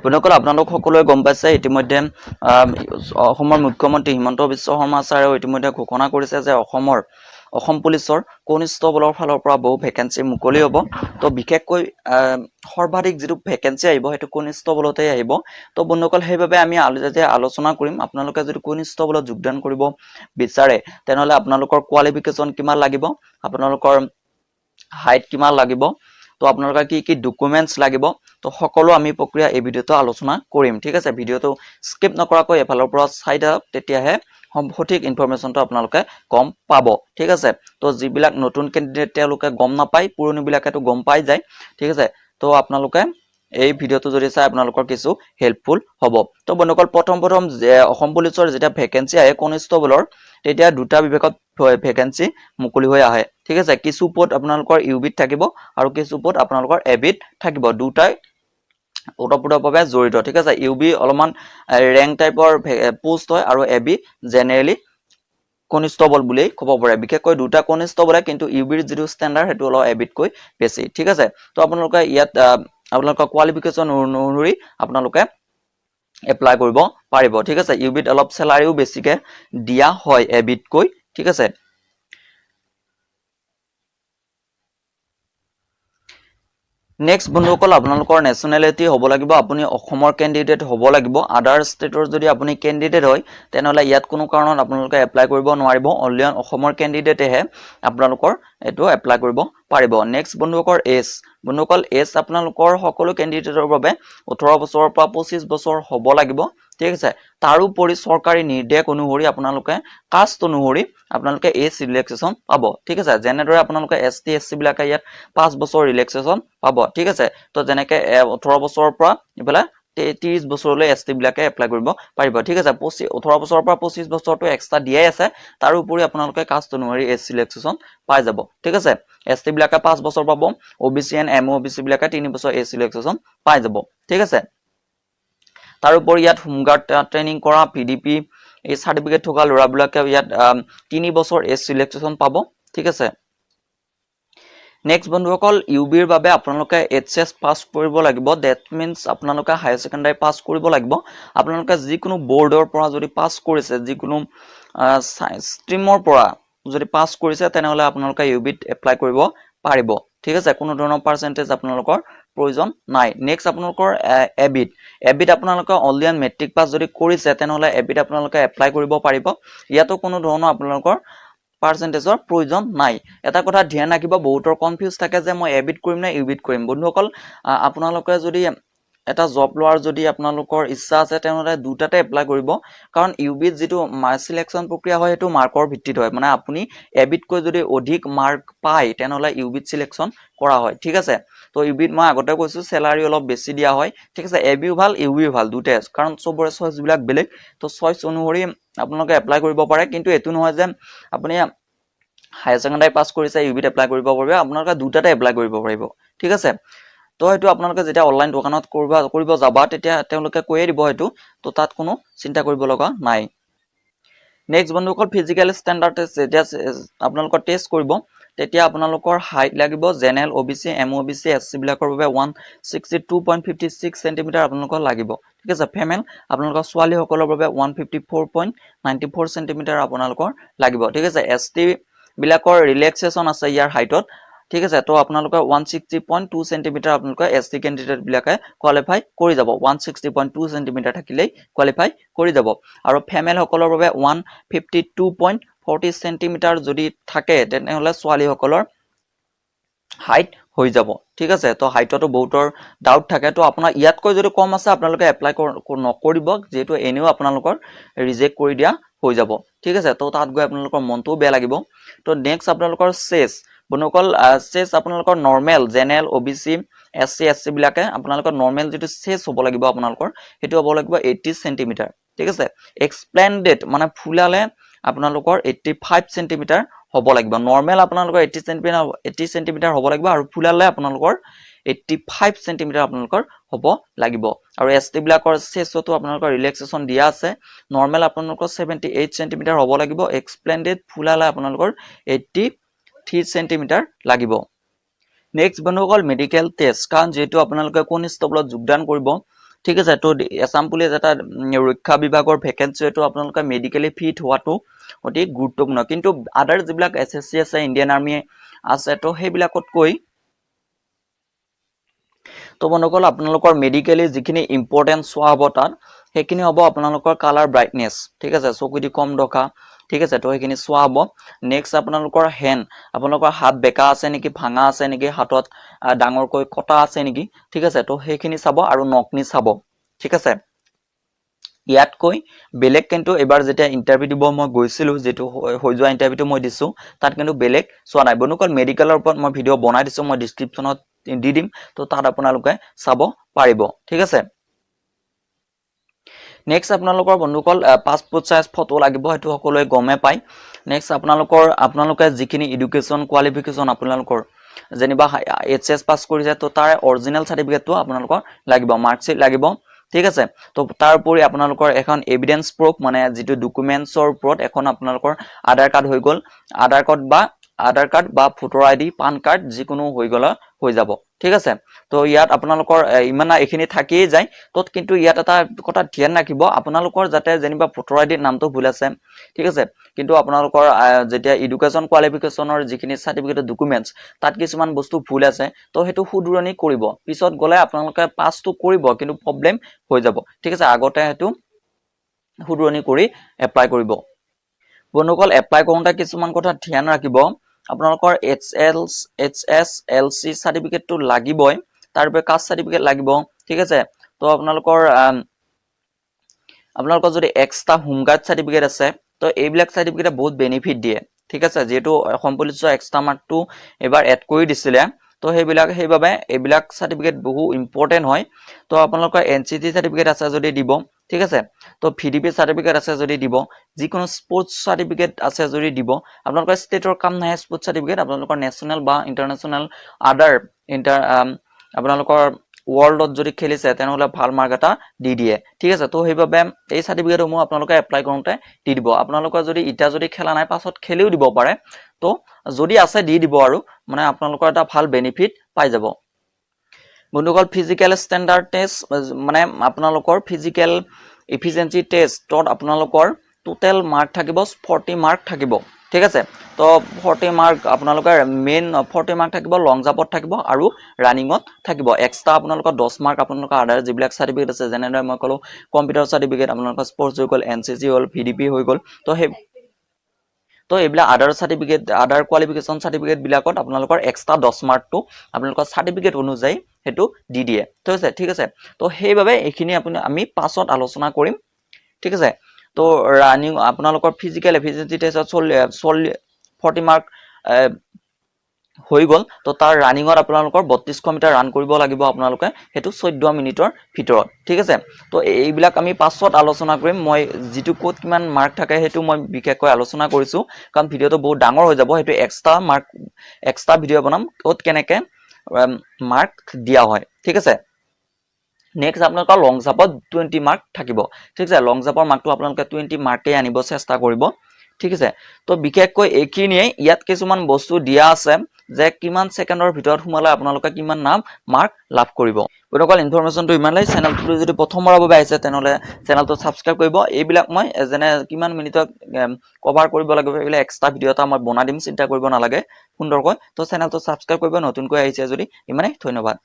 বন্ধুসকল আপোনালোক সকলোৱে গম পাইছে ইতিমধ্যে অসমৰ মুখ্যমন্ত্ৰী হিমন্ত বিশ্ব শৰ্মা ছাৰেও ইতিমধ্যে ঘোষণা কৰিছে যে অসম পুলিচৰ কনিষ্টবলৰ ফালৰ পৰা বহু ভেকেন্সি মুকলি হ'ব তো বিশেষকৈ সৰ্বাধিক যেটো ভেকেন্সি আহিব হেতু কনিষ্টবলতে আহিব তো বন্ধুসকল সেইভাবে আমি আলোচনা কৰিম আপোনালোকে যদি কনিষ্টবলত যোগদান কৰিব বিচাৰে তেনেহলে আপোনালোকৰ কোৱালিফিকেশন কিমান লাগিব আপোনালোকৰ হাইট কিমান লাগিব তো আপোনালোকৰ কি ডকুমেন্টস লাগিব তো সকলো আমি প্ৰক্ৰিয়া এই ভিডিওটো আলোচনা কৰিম ঠিক আছে ভিডিওটো স্কিপ নকৰাকৈ এফালৰ পৰা চাই দিয়ক তেতিয়াহে সঠিক ইনফৰমেশনটো আপোনালোকে গম পাব ঠিক আছে তো যিবিলাক নতুন ক্যান্ডিডেট তেওঁলোকে গম নাপায় পুৰণি বিলাকেটো গম পাই যায় ঠিক আছে তো আপোনালোকে এই ভিডিওটো যদি চাই আপোনালোকৰ কিছু হেল্পফুল হ'ব তো বন্ধুসকল প্ৰথম যে অসম পুলিচৰ যেটা ভেকেন্সি আহে কনিষ্টবলৰ তেতিয়া দুটা বিভাগত ভেকেন্সি মুকলি হৈ আহে ঠিক আছে কিছু পদ আপোনালোকৰ ইউবিত থাকিব আৰু কিছু পদ আপোনালোকৰ এবিত থাকিব দুটাই ওতপ্ৰোতভাৱে জড়িত ঠিক আছে ইউবি অলমান ৰেংক টাইপৰ পোষ্ট হয় আৰু এবি জেনাৰেলি কনিষ্টবল বুলি ক'ব পাৰে বিশেষকৈ দুটা কনিষ্টবলে কিন্তু ইউবিৰ যেটো ষ্টেণ্ডাৰ্ড হেতু অলপ এবিত কৈ বেছি ঠিক আছে তো আপোনালোকে ইয়াত আপোনালোকৰ কোৱালিফিকেশন অনুসৰি আপোনালোকে এপ্লাই কৰিব পাৰিব ঠিক আছে ইউবিত অলপ স্যালাৰিও বেছিকে দিয়া হয় এবিত কৈ ঠিক আছে নেক্সট বন্ধুসকল আপোনালোকৰ নেশনালিটি হ'ব লাগিব আপুনি অসমৰ ক্যান্ডিডেট হ'ব লাগিব আদাৰ ষ্টেটৰ যদি আপুনি ক্যান্ডিডেট হয় তেনেহলে ইয়াত কোনো কাৰণত আপোনালোকে এপ্লাই কৰিব নোৱাৰিব অনলি অসমৰ ক্যান্ডিডেটেহে আপোনালোকৰ এটো এপ্লাই কৰিব পাৰিব নেক্সট বন্ধুসকল এজ আপোনালোকৰ সকলো ক্যান্ডিডেটৰ বাবে 18 বছৰৰ পৰা 25 বছৰ হ'ব লাগিব ঠিক আছে তাৰোপৰি চৰকাৰী নিৰ্দেশ অনুসৰি আপোনালোকে কাষ্ট অনুসৰি আপোনালোকে এজ ৰিলেক্সেশন পাব ঠিক আছে যেনেদৰে আপোনালোকে এসটি এসসি বিলাকে ইয়াত 5 বছৰ ৰিলেক্সেশন পাব ঠিক আছে তো যেনেকে 18 বছৰৰ পৰা ইফালে 30 বছৰলৈ এসটি বিলাকে এপ্লাই কৰিব পাৰিব ঠিক আছে 18 বছৰৰ পৰা 25 বছৰটো এক্সট্ৰা দিয়াই আছে তাৰোপৰি আপোনালোকে কাষ্ট অনুসৰি এজ ৰিলেক্সেশন পাই যাব ঠিক আছে এসটি বিলাকে 5 বছৰ পাব ওবিসি এণ্ড এমওবিসি বিলাকে 3 বছৰ এজ ৰিলেক্সেশন পাই যাব ঠিক আছে তাৰোপৰি ইয়াত হোমগাৰ্ড ট্ৰেনিং কৰা পিডিপি এই সাৰ্টিফিকেট থকা লৰাবিলাকে ইয়াত 3 বছৰ এজ ৰিলেক্সেশন পাব ঠিক আছে নেক্সট বন্ধুসকল ইউবিৰ বাবে আপোনালোকে এইচএস পাস কৰিব লাগিব দ্যাট মিন্স আপোনালোকে হায়াৰ সেকেন্ডাৰী পাস কৰিব লাগিব আপোনালোকে যিকোনো বোৰ্ডৰ পৰা যদি পাস কৰিছে যিকোনো ষ্ট্ৰীমৰ পৰা যদি পাস কৰিছে তেনেহলে আপোনালোকে ইউবিত এপ্লাই কৰিব পাৰিব ঠিক আছে কোনো ধৰণৰ পাৰ্সেন্টেজ আপোনালোকৰ প্ৰয়োজন নাই নেক্সট আপোনালোকৰ এবিট আপোনালোকে অনলি মেট্ৰিক পাস যদি কৰিছে তেনেহলে এবিট আপোনালোকে এপ্লাই কৰিব পাৰিব ইয়াতো কোনো ধৰণৰ আপোনালোকৰ পাৰ্সেন্টেজৰ প্ৰয়োজন নাই এটা কথা ধ্যান ৰাখিব বহুতৰ কনফিউজ থাকে যে মই এবিট কৰিম নে ইউবিট কৰিম বন্ধুসকল আপোনালোকে যদি এটা জব লোৱাৰ যদি আপোনালোকৰ ইচ্ছা আছে তেনেহলে দুটাতে এপ্লাই কৰিব কাৰণ ইউবিত যেটো সিলেকশন প্ৰক্ৰিয়া হয় হেতু মাৰ্কৰ ভিত্তিত হয় মানে আপুনি এবিট কৈ যদি অধিক মাৰ্ক পায় তেনেহলে ইউবিত সিলেকশন কৰা হয় ঠিক আছে তো ইউবিত মই আগতে কৈছো স্যালাৰি অলপ বেছি দিয়া হয় ঠিক আছে এবিও ভাল ইউবিও ভাল দুটাই কাৰণ সবৰে চইচ বিলাক বেলেগ তো চইচ অনুসৰি আপোনালোকে এপ্লাই কৰিব পাৰে কিন্তু এটো নহয় যে আপুনি হায়াৰ সেকেন্ডাৰী পাস কৰিছে ইউবিত এপ্লাই কৰিব পাৰিব আপোনালোকে দুটাতে এপ্লাই কৰিব পাৰিব ঠিক আছে তো হেতু আপোনালোকে যেতিয়া অনলাইন দোকানত কৰিব যাবা তেতিয়া তেওঁলোকে কৈয়ে দিব হেতু তো তাত কোনো চিন্তা কৰিব লগা নাই নেক্সট বন্ধুসকল ফিজিক্যাল স্ট্যান্ডাৰ্ড টেষ্ট যেতিয়া আপোনালোকৰ টেষ্ট কৰিব তেতিয়া আপোনালোকৰ হাইট লাগিব জেনাৰেল ওবিসি এমওবিসি এসসি বিলাকৰ বাবে 162.56 সেমি আপোনালোকৰ লাগিব ঠিক আছে ফিমেল আপোনালোকৰ ছোৱালী সকলৰ বাবে 154.94 সেমি আপোনালোকৰ লাগিব ঠিক আছে এসটি বিলাকৰ ৰিলেক্সেশন আছে ইয়াৰ হাইটত ঠিক আছে তো আপোনালোকৰ 160.2 সেমি আপোনালোকৰ এসটি ক্যান্ডিডেট বিলাকে কোৱালিফাই কৰি যাব 160.2 সেমি থাকিলেই কোৱালিফাই কৰি যাব আৰু ফিমেল সকলৰ বাবে 152.40 সেমি যদি থাকে তেনেহলে ছোৱালী সকলৰ হাইট হৈ যাব ঠিক আছে তো হাইটটো বহুতৰ ডাউট থাকে তো আপোনাৰ ইয়াতকৈ যদি কম আছে আপোনালোকে এপ্লাই নকৰিব যেটো এনেও আপোনালোকৰ ৰিজেক্ট কৰি দিয়া হৈ যাব ঠিক আছে তো তাত গৈ আপোনালোকৰ মনটো বেয়া লাগিব তো নেক্সট আপোনালোকৰ চেস বন্ধুসকল চেস আপোনালোকৰ নৰমাল জেনাৰেল ওবিসি এসসি এসসি বিলাকে আপোনালোকৰ নৰমাল যেটো চেস হ'ব লাগিব আপোনালোকৰ হেতু হ'ব লাগিব 80 সেমি ঠিক আছে এক্সপ্লেন্ডেড মানে ফুলালে আপোনালোকৰ 85 সেমি হ'ব লাগিব নৰমাল আপোনালোকৰ 80 সেমি হ'ব লাগিব আৰু ফুলালে আপোনালোকৰ 85 সেমি আপোনালোকৰ হ'ব লাগিব আৰু এসটি বিলাকৰ চেসটো আপোনালোকৰ ৰিলেক্সেশন দিয়া আছে নৰমাল আপোনালোকৰ 78 সেমি হ'ব লাগিব এক্সপ্লেন্ডেড ফুলালে আপোনালোকৰ 83 সেমি লাগিব নেক্সট বন্ধুসকল মেডিকেল টেষ্ট কাৰণ যেটো আপোনালোকে কনিষ্টবলত যোগদান কৰিব ঠিক আছে। তো আসাম পুলিচ এটা ৰক্ষা বিভাগৰ ভেকেঞ্চি এইটো আপোনালোকে মেডিকেলি ফিট হোৱাটো অতি গুৰুত্বপূৰ্ণ। কিন্তু আদাৰ যিবিলাক SSC আছে, ইণ্ডিয়ান আৰ্মি আছে, তো সেইবিলাকতকৈ তো বন্ধুসকল আপোনালোকৰ মেডিকেলি যিখিনি ইম্পৰ্টেন্ট চোৱা হ'ব তাত সেইখিনি হ'ব আপোনালোকৰ কালাৰ ব্ৰাইটনেছ, ঠিক আছে, চকুদি কম দেখা, ঠিক আছে। তো সেইখিনি চোৱা হ'ব। নেক্সট আপোনালোকৰ হেণ্ড, আপোনালোকৰ হাত বেকা আছে নেকি, ভাঙা আছে নেকি, হাতত ডাঙৰকৈ কটা আছে নেকি, ঠিক আছে। তো সেইখিনি চাব আৰু নকনি চাব, ঠিক আছে। ইয়াতকৈ বেলেগ কিন্তু এবাৰ যেতিয়া ইণ্টাৰভিউ দিব মই গৈছিলোঁ, যিটো হৈ যোৱা ইণ্টাৰভিউটো মই দিছোঁ, তাত কিন্তু বেলেগ চোৱা নাই। বন্ধুসকল মেডিকেলৰ ওপৰত মই ভিডিঅ' বনাই দিছোঁ, মই ডিছক্ৰিপশ্যনত দি দিম, তো তাত আপোনালোকে চাব পাৰিব, ঠিক আছে। নেক্সট আপোনালোকৰ বন্ধুসকল পাছপোৰ্ট চাইজ ফটো লাগিব, সেইটো সকলোৱে গমে পায়। নেক্সট আপোনালোকে যিখিনি এডুকেশ্যন কোৱালিফিকেশ্যন আপোনালোকৰ যেনিবা HS পাছ কৰিছে, তো তাৰ অৰিজিনেল চাৰ্টিফিকেটটো আপোনালোকৰ লাগিব, মাৰ্কশ্বিট লাগিব, ঠিক আছে। তো তাৰ উপৰি আপোনালোকৰ এখন এভিডেন্স প্ৰুফ মানে যিটো ডকুমেণ্টছৰ ওপৰত এখন আপোনালোকৰ আধাৰ কাৰ্ড হৈ গ'ল, আধাৰ কাৰ্ড বা ভোটাৰ ID, পান কাৰ্ড যিকোনো হৈ গ'লে হৈ যাব, ঠিক আছে। তো ইয়াত আপোনালোকৰ ইমান এইখিনি থাকিয়েই যায়। তো কিন্তু ইয়াত এটা কথা ধ্যান ৰাখিব, আপোনালোকৰ যাতে যেনিবা ভোটাৰ ID নামটো ভুল আছে, ঠিক আছে, কিন্তু আপোনালোকৰ যেতিয়া এডুকেশ্যন কোৱালিফিকেশ্যনৰ যিখিনি চাৰ্টিফিকেট ডকুমেণ্টছ তাত কিছুমান বস্তু ভুল আছে, তো সেইটো শুধৰণি কৰিব। পিছত গ'লে আপোনালোকে পাছটো কৰিব, কিন্তু প্ৰব্লেম হৈ যাব, ঠিক আছে। আগতে সেইটো শুধৰণি কৰি এপ্লাই কৰিব। বন্ধুসকল এপ্লাই কৰোঁতে কিছুমান কথা ধ্যান ৰাখিব, আপোনালোকৰ HSLC চাৰ্টিফিকেটটো লাগিবই, তাৰপৰা কাষ্ট চাৰ্টিফিকেট লাগিব, ঠিক আছে। তো আপোনালোকৰ যদি এক্সট্ৰা হোমগাৰ্ড চাৰ্টিফিকেট আছে, তো এইবিলাক চাৰ্টিফিকেটে বহুত বেনিফিট দিয়ে, ঠিক আছে। যিহেতু অসম পুলিচৰ এক্সট্ৰা মাৰ্কটো এবাৰ এড কৰি দিছিলে, তো সেইবাবে এইবিলাক চাৰ্টিফিকেট বহু ইম্পৰ্টেণ্ট হয়। তো আপোনালোকৰ NCT চাৰ্টিফিকেট আছে যদি দিব, ঠিক আছে। তো VDP চাৰ্টিফিকেট আছে যদি দিব, যিকোনো স্পৰ্টছ চাৰ্টিফিকেট আছে যদি দিব। আপোনালোকৰ ষ্টেটৰ কাম নাহে স্পৰ্টছ চাৰ্টিফিকেট, আপোনালোকৰ নেশ্যনেল বা ইণ্টাৰনেশ্যনেল আদাৰ আপোনালোকৰ ৱৰ্ল্ডত যদি খেলিছে তেনেহ'লে ভাল মাৰ্ক এটা দি দিয়ে, ঠিক আছে। তো সেইবাবে এই চাৰ্টিফিকেটসমূহ আপোনালোকে এপ্লাই কৰোঁতে দি দিব। আপোনালোকৰ যদি এতিয়া যদি খেলা নাই, পাছত খেলিও দিব পাৰে, তো যদি আছে দি দিব, আৰু মানে আপোনালোকৰ এটা ভাল বেনিফিট পাই যাব। বন্ধুসকল ফিজিকেল ষ্টেণ্ডাৰ্ড টেষ্ট মানে আপোনালোকৰ ফিজিকেল এফিচিয়েঞ্চি টেষ্টত আপোনালোকৰ টোটেল মাৰ্ক থাকিব 40 মাৰ্ক থাকিব, ঠিক আছে। তো 40 মাৰ্ক আপোনালোকৰ মেইন 40 মাৰ্ক থাকিব, লং জাম্পত থাকিব আৰু ৰানিঙত থাকিব। এক্সট্ৰা আপোনালোকৰ 10 মাৰ্ক আপোনালোকৰ আদাৰ যিবিলাক চাৰ্টিফিকেট আছে, যেনেদৰে মই ক'লোঁ কম্পিউটাৰ চাৰ্টিফিকেট, আপোনালোকৰ স্পৰ্টছ হৈ গ'ল, NCC হ'ল, VDP হৈ গ'ল, তো এইবিলাক আদাৰ চাৰ্টিফিকেট, আদাৰ কোৱালিফিকেশ্যন চাৰ্টিফিকেট বিলাকত আপোনালোকৰ এক্সট্ৰা 10 মাৰ্কটো আপোনালোকৰ চাৰ্টিফিকেট অনুযায়ী সেইটো দি দিয়ে, ঠিক আছে। তো সেইবাবে এইখিনি আমি পাছত আলোচনা কৰিম, ঠিক আছে। তো ৰানিং আপোনালোকৰ ফিজিকেল এফিচিয়েঞ্চি টেষ্টত 40 মাৰ্ক হৈ গ'ল, তো তাৰ ৰানিঙত আপোনালোকৰ 3200 মিটাৰ ৰান কৰিব লাগিব আপোনালোকে, সেইটো 14 মিনিটৰ ভিতৰত, ঠিক আছে। তো এইবিলাক আমি পাছত আলোচনা কৰিম। মই যিটো ক'ত কিমান মাৰ্ক থাকে সেইটো মই বিশেষকৈ আলোচনা কৰিছোঁ, কাৰণ ভিডিঅ'টো বহুত ডাঙৰ হৈ যাব। সেইটো এক্সট্ৰা ভিডিঅ' বনাম, ক'ত কেনেকৈ মাৰ্ক দিয়া হয়, ঠিক আছে। নেক্সট আপোনালোকৰ লং জাম্পত 20 মাৰ্ক থাকিব, ঠিক আছে। লং জাম্পৰ মাৰ্কটো আপোনালোকে 20 মাৰ্কেই আনিব চেষ্টা কৰিব, ঠিক আছে। তো বিশেষকৈ এইখিনিয়ে, ইয়াত কিছুমান বস্তু দিয়া আছে যে কিমান ছেকেণ্ডৰ ভিতৰত সোমালে আপোনালোকে কিমান মাৰ্ক লাভ কৰিব। গতিকে ইনফৰমেশ্যনটো ইমানেই। চেনেলটো যদি প্ৰথমবাৰৰ বাবে আহিছে তেনেহ'লে চেনেলটো ছাবস্ক্ৰাইব কৰিব। এইবিলাক মই যেনে কিমান মিনিটত কভাৰ কৰিব লাগিব এইবিলাক এক্সট্ৰা ভিডিঅ' এটা মই বনাই দিম, চিন্তা কৰিব নালাগে সুন্দৰকৈ। তো চেনেলটো ছাবস্ক্ৰাইব কৰিব, নতুনকৈ আহিছে যদি। ইমানেই, ধন্যবাদ।